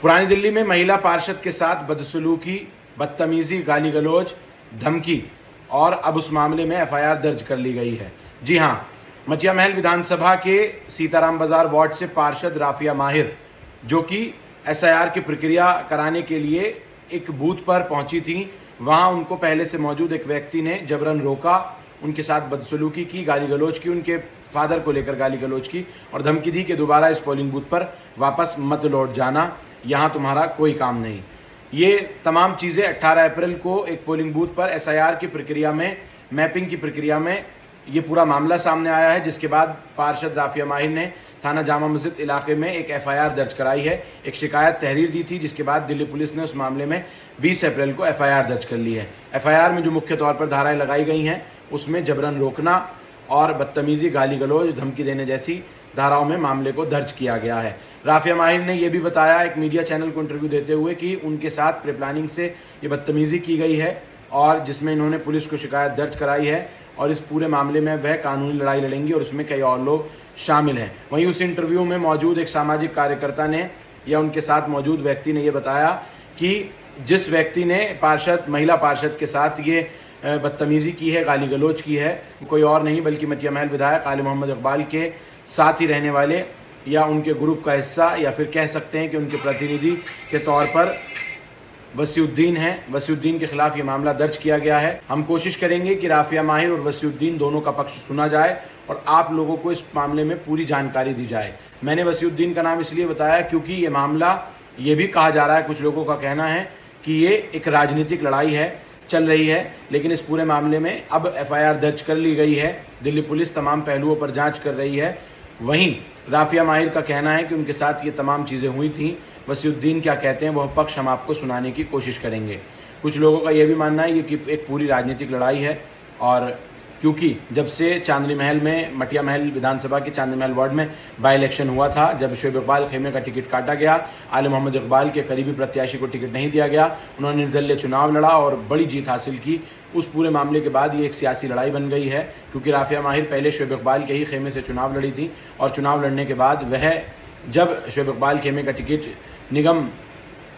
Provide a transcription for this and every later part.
पुरानी दिल्ली में महिला पार्षद के साथ बदसलूकी, बदतमीजी, गाली गलौज, धमकी और अब उस मामले में एफआईआर दर्ज कर ली गई है। जी हां, मटिया महल विधानसभा के सीताराम बाजार वार्ड से पार्षद राफिया माहिर, जो कि एसआईआर की प्रक्रिया कराने के लिए एक बूथ पर पहुंची थी, वहां उनको पहले से मौजूद एक व्यक्ति ने जबरन रोका, उनके साथ बदसलूकी की, गाली गलौज की, उनके फादर को लेकर गाली गलौज की और धमकी दी कि दोबारा इस पोलिंग बूथ पर वापस मत लौट जाना, यहाँ तुम्हारा कोई काम नहीं। ये तमाम चीज़ें 18 अप्रैल को एक पोलिंग बूथ पर एसआईआर की प्रक्रिया में, मैपिंग की प्रक्रिया में ये पूरा मामला सामने आया है, जिसके बाद पार्षद राफिया माहिर ने थाना जामा मस्जिद इलाके में एक एफआईआर दर्ज कराई है, एक शिकायत तहरीर दी थी, जिसके बाद दिल्ली पुलिस ने उस मामले में 20 अप्रैल को एफआईआर दर्ज कर ली है। एफआईआर में जो मुख्य तौर पर धाराएं लगाई गई हैं, उसमें जबरन रोकना और बदतमीजी, गाली गलौज, धमकी देने जैसी धाराओं में मामले को दर्ज किया गया है। राफिया माहिर ने यह भी बताया एक मीडिया चैनल को इंटरव्यू देते हुए कि उनके साथ प्री प्लानिंग से ये बदतमीजी की गई है और जिसमें इन्होंने पुलिस को शिकायत दर्ज कराई है और इस पूरे मामले में वह कानूनी लड़ाई लड़ेंगी और उसमें कई और लोग शामिल हैं। वहीं उस इंटरव्यू में मौजूद एक सामाजिक कार्यकर्ता ने या उनके साथ मौजूद व्यक्ति ने यह बताया कि जिस व्यक्ति ने महिला पार्षद के साथ ये बदतमीजी की है, गाली गलौज की है, कोई और नहीं बल्कि मटिया महल विधायक आले मोहम्मद इकबाल के साथ ही रहने वाले या उनके ग्रुप का हिस्सा या फिर कह सकते हैं कि उनके प्रतिनिधि के तौर पर वसीउद्दीन है। वसीउद्दीन के खिलाफ ये मामला दर्ज किया गया है। हम कोशिश करेंगे कि राफिया माहिर और वसीउद्दीन दोनों का पक्ष सुना जाए और आप लोगों को इस मामले में पूरी जानकारी दी जाए। मैंने वसीउद्दीन का नाम इसलिए बताया क्योंकि ये मामला, ये भी कहा जा रहा है, कुछ लोगों का कहना है कि ये एक राजनीतिक लड़ाई है, चल रही है, लेकिन इस पूरे मामले में अब एफआईआर दर्ज कर ली गई है। दिल्ली पुलिस तमाम पहलुओं पर जांच कर रही है। वहीं राफिया माहिर का कहना है कि उनके साथ ये तमाम चीज़ें हुई थी। वसीउद्दीन क्या कहते हैं वह पक्ष हम आपको सुनाने की कोशिश करेंगे। कुछ लोगों का यह भी मानना है कि एक पूरी राजनीतिक लड़ाई है और क्योंकि जब से चांदनी महल में, मटिया महल विधानसभा के चांदनी महल वार्ड में बाई इलेक्शन हुआ था, जब शोएब इकबाल खेमे का टिकट काटा गया, आले मोहम्मद इकबाल के करीबी प्रत्याशी को टिकट नहीं दिया गया, उन्होंने निर्दलीय चुनाव लड़ा और बड़ी जीत हासिल की। उस पूरे मामले के बाद ये एक सियासी लड़ाई बन गई है, क्योंकि राफिया माहिर पहले शोएब इकबाल के ही खेमे से चुनाव लड़ी थी और चुनाव लड़ने के बाद वह, जब शोएब इकबाल खेमे का टिकट निगम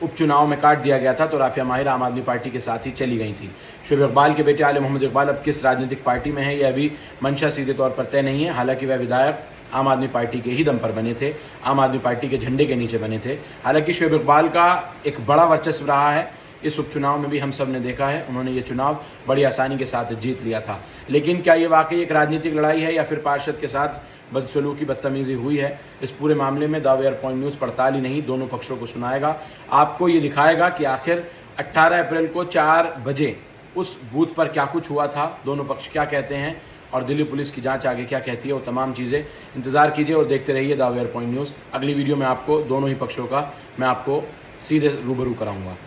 उपचुनाव में काट दिया गया था तो राफिया माहिर आम आदमी पार्टी के साथ ही चली गई थी। शोएब इकबाल के बेटे आले मोहम्मद इकबाल अब किस राजनीतिक पार्टी में है यह अभी मंशा सीधे तौर पर तय नहीं है। हालांकि वह विधायक आम आदमी पार्टी के ही दम पर बने थे, आम आदमी पार्टी के झंडे के नीचे बने थे। हालांकि शोएब इकबाल का एक बड़ा वर्चस्व रहा है, इस उपचुनाव में भी हम सब ने देखा है, उन्होंने ये चुनाव बड़ी आसानी के साथ जीत लिया था। लेकिन क्या ये वाकई एक राजनीतिक लड़ाई है या फिर पार्षद के साथ बदसलूकी, बदतमीजी हुई है? इस पूरे मामले में द वेयर पॉइंट न्यूज़ पड़ताल ही नहीं, दोनों पक्षों को सुनाएगा, आपको ये दिखाएगा कि आखिर 18 अप्रैल को 4 बजे उस बूथ पर क्या कुछ हुआ था, दोनों पक्ष क्या कहते हैं और दिल्ली पुलिस की जांच आगे क्या कहती है, वो तमाम चीज़ें इंतजार कीजिए और देखते रहिए द वेयर पॉइंट न्यूज़। अगली वीडियो में आपको दोनों ही पक्षों का मैं आपको सीधे रूबरू कराऊंगा।